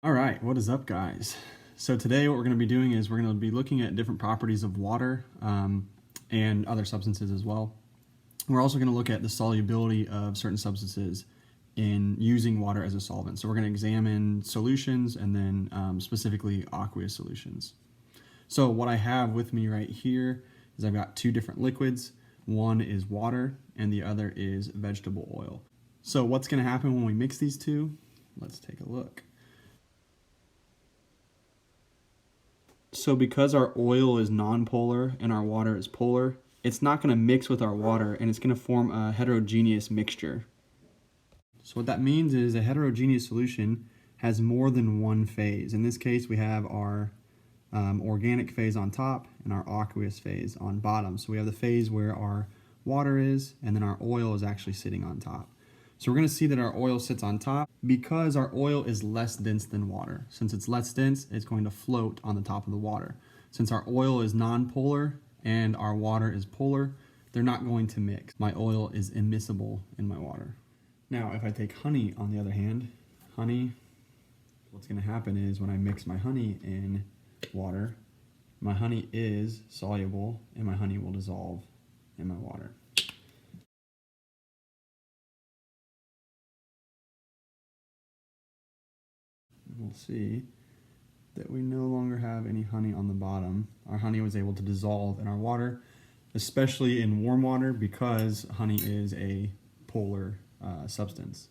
All right, what is up, guys? So today what we're going to be doing is we're going to be looking at different properties of water and other substances as well. We're also going to look at the solubility of certain substances in using water as a solvent. So we're going to examine solutions and then specifically aqueous solutions. So what I have with me right here is I've got two different liquids. One is water and the other is vegetable oil. So what's going to happen when we mix these two? Let's take a look. So because our oil is nonpolar and our water is polar, it's not going to mix with our water and it's going to form a heterogeneous mixture. So what that means is a heterogeneous solution has more than one phase. In this case, we have our organic phase on top and our aqueous phase on bottom. So we have the phase where our water is and then our oil is actually sitting on top. So we're going to see that our oil sits on top because our oil is less dense than water. Since it's less dense, it's going to float on the top of the water. Since our oil is nonpolar and our water is polar, they're not going to mix. My oil is immiscible in my water. Now, if I take honey, on the other hand, honey, what's going to happen is when I mix my honey in water, my honey is soluble and my honey will dissolve in my water. We'll see that we no longer have any honey on the bottom. Our honey was able to dissolve in our water, especially in warm water because honey is a polar substance.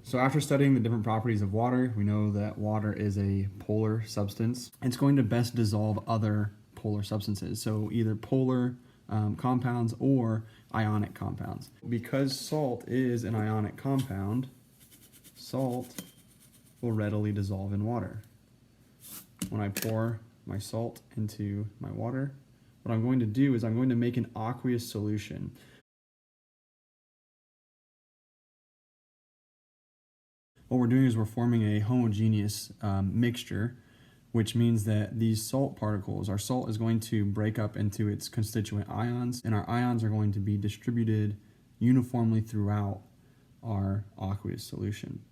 So after studying the different properties of water, we know that water is a polar substance. It's going to best dissolve other polar substances, so either polar compounds or ionic compounds. Because salt is an ionic compound, salt will readily dissolve in water. When I pour my salt into my water, what I'm going to do is I'm going to make an aqueous solution. What we're doing is we're forming a homogeneous mixture, which means that these salt particles, our salt is going to break up into its constituent ions, and our ions are going to be distributed uniformly throughout our aqueous solution.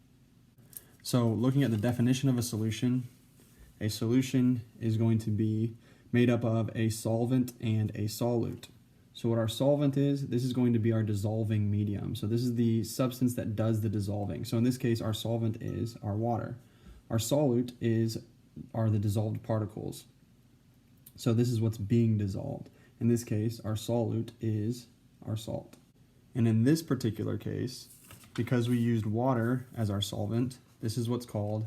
So looking at the definition of a solution is going to be made up of a solvent and a solute. So what our solvent is, this is going to be our dissolving medium. So this is the substance that does the dissolving. So in this case, our solvent is our water. Our solute are the dissolved particles. So this is what's being dissolved. In this case, our solute is our salt. And in this particular case, because we used water as our solvent, this is what's called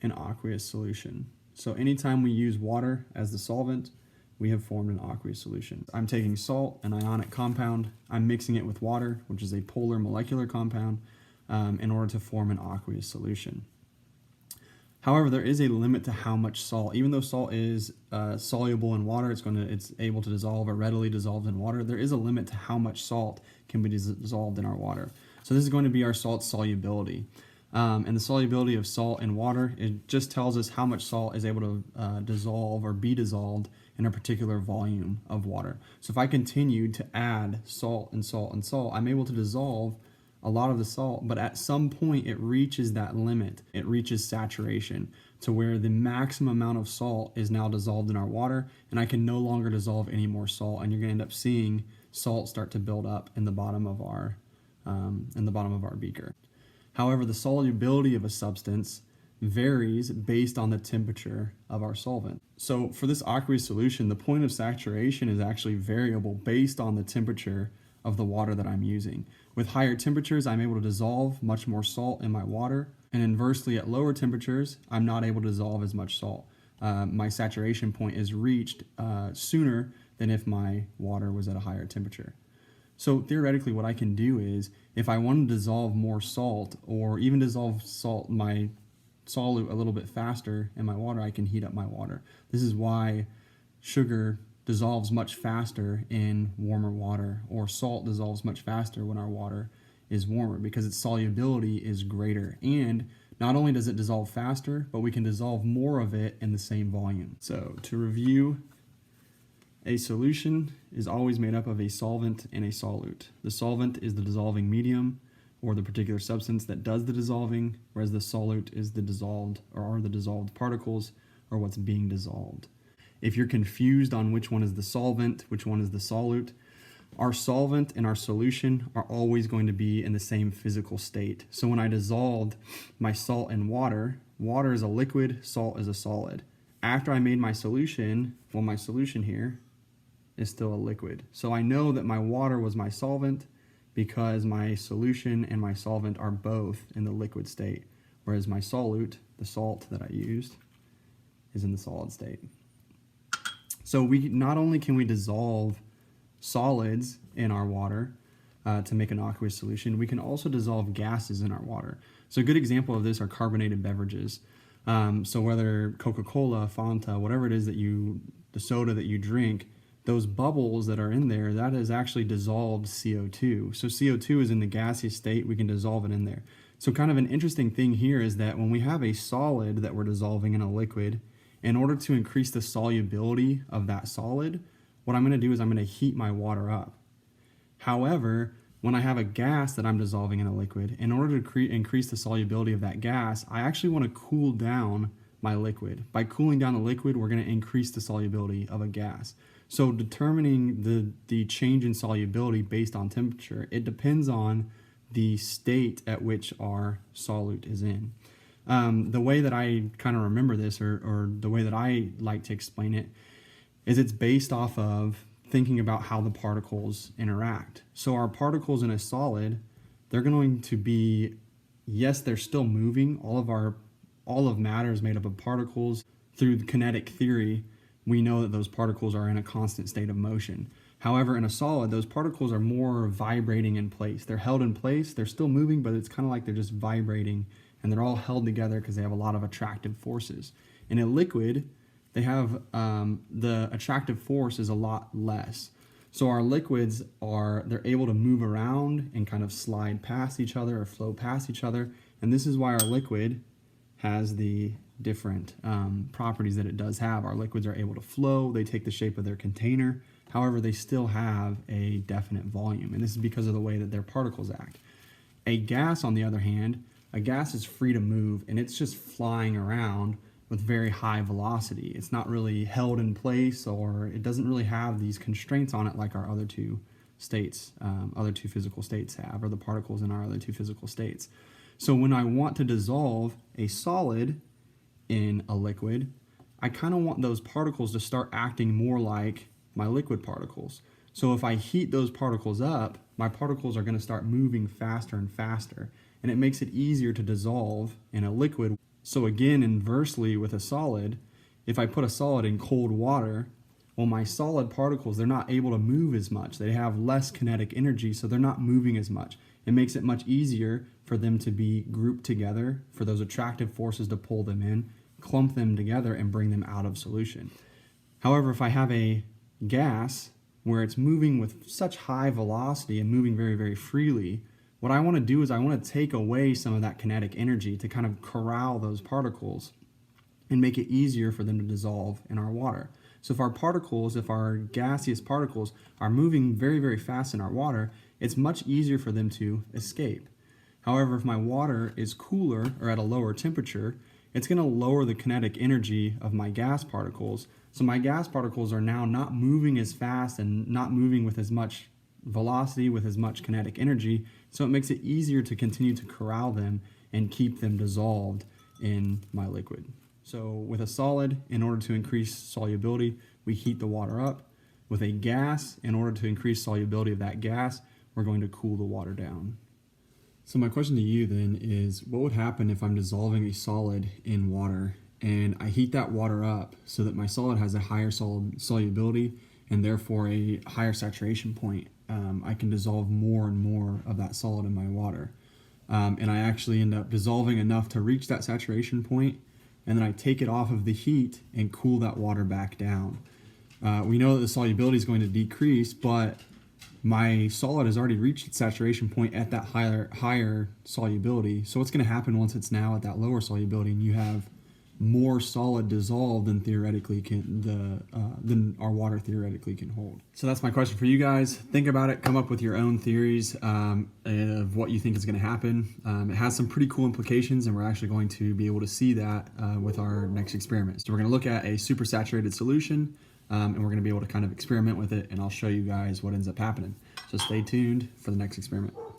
an aqueous solution. So anytime we use water as the solvent, we have formed an aqueous solution. I'm taking salt, an ionic compound, I'm mixing it with water, which is a polar molecular compound, in order to form an aqueous solution. However, there is a limit to how much salt, even though salt is soluble in water, it's able to dissolve or readily dissolves in water, there is a limit to how much salt can be dissolved in our water. So this is going to be our salt solubility. And the solubility of salt in water, it just tells us how much salt is able to dissolve or be dissolved in a particular volume of water. So if I continue to add salt and salt and salt, I'm able to dissolve a lot of the salt, but at some point it reaches that limit. It reaches saturation to where the maximum amount of salt is now dissolved in our water, and I can no longer dissolve any more salt, and you're going to end up seeing salt start to build up in the bottom of our beaker. However, the solubility of a substance varies based on the temperature of our solvent. So for this aqueous solution, the point of saturation is actually variable based on the temperature of the water that I'm using. With higher temperatures, I'm able to dissolve much more salt in my water, and inversely at lower temperatures, I'm not able to dissolve as much salt. My saturation point is reached sooner than if my water was at a higher temperature. So theoretically, what I can do is, if I want to dissolve more salt, or even dissolve my solute a little bit faster in my water, I can heat up my water. This is why sugar dissolves much faster in warmer water, or salt dissolves much faster when our water is warmer, because its solubility is greater. And not only does it dissolve faster, but we can dissolve more of it in the same volume. So to review, a solution is always made up of a solvent and a solute. The solvent is the dissolving medium, or the particular substance that does the dissolving, whereas the solute is the dissolved or are the dissolved particles or what's being dissolved. If you're confused on which one is the solvent, which one is the solute, our solvent and our solution are always going to be in the same physical state. So when I dissolved my salt in water, water is a liquid, salt is a solid. After I made my solution, well, my solution here is still a liquid. So I know that my water was my solvent because my solution and my solvent are both in the liquid state, whereas my solute, the salt that I used, is in the solid state. So we not only can we dissolve solids in our water to make an aqueous solution, we can also dissolve gases in our water. So a good example of this are carbonated beverages. So whether Coca-Cola, Fanta, whatever it is that the soda that you drink, those bubbles that are in there, that is actually dissolved CO2. So CO2 is in the gaseous state, we can dissolve it in there. So kind of an interesting thing here is that when we have a solid that we're dissolving in a liquid, in order to increase the solubility of that solid, what I'm going to do is I'm going to heat my water up. However, when I have a gas that I'm dissolving in a liquid, in order to increase the solubility of that gas, I actually want to cool down my liquid. By cooling down the liquid, we're going to increase the solubility of a gas. So determining the change in solubility based on temperature, it depends on the state at which our solute is in. The way that I kind of remember this, or the way that I like to explain it, is it's based off of thinking about how the particles interact. So our particles in a solid, they're going to be, yes, they're still moving. All of matter is made up of particles. Through the kinetic theory, we know that those particles are in a constant state of motion. However, in a solid, those particles are more vibrating in place. They're held in place, they're still moving, but it's kind of like they're just vibrating, and they're all held together because they have a lot of attractive forces. In a liquid, they have the attractive force is a lot less. So our liquids they're able to move around and kind of slide past each other or flow past each other. And this is why our liquid has the different properties that it does have. Our liquids are able to flow, they take the shape of their container. However, they still have a definite volume. And this is because of the way that their particles act. A gas, on the other hand, a gas is free to move and it's just flying around with very high velocity. It's not really held in place, or it doesn't really have these constraints on it like our other two states, other two physical states have, or the particles in our other two physical states. So when I want to dissolve a solid in a liquid, I kind of want those particles to start acting more like my liquid particles. So if I heat those particles up, my particles are going to start moving faster and faster, and it makes it easier to dissolve in a liquid. So again, inversely with a solid, if I put a solid in cold water, well, my solid particles, they're not able to move as much. They have less kinetic energy, so they're not moving as much. It makes it much easier for them to be grouped together, for those attractive forces to pull them in, clump them together, and bring them out of solution. However, if I have a gas where it's moving with such high velocity and moving very, very freely, what I want to do is I want to take away some of that kinetic energy to kind of corral those particles and make it easier for them to dissolve in our water. So if our gaseous particles are moving very, very fast in our water, it's much easier for them to escape. However, if my water is cooler or at a lower temperature, it's going to lower the kinetic energy of my gas particles. So my gas particles are now not moving as fast and not moving with as much velocity, with as much kinetic energy, so it makes it easier to continue to corral them and keep them dissolved in my liquid. So with a solid, in order to increase solubility, we heat the water up. With a gas, in order to increase solubility of that gas, we're going to cool the water down. So my question to you then is, what would happen if I'm dissolving a solid in water and I heat that water up so that my solid has a higher solubility and therefore a higher saturation point? I can dissolve more and more of that solid in my water. And I actually end up dissolving enough to reach that saturation point, and then I take it off of the heat and cool that water back down. We know that the solubility is going to decrease, but my solid has already reached its saturation point at that higher solubility. So what's going to happen once it's now at that lower solubility and you have more solid dissolved than theoretically than our water theoretically can hold. So that's my question for you guys. Think about it, come up with your own theories of what you think is going to happen. It has some pretty cool implications, and we're actually going to be able to see that with our next experiment. So we're going to look at a supersaturated solution, and we're going to be able to kind of experiment with it, and I'll show you guys what ends up happening. So stay tuned for the next experiment.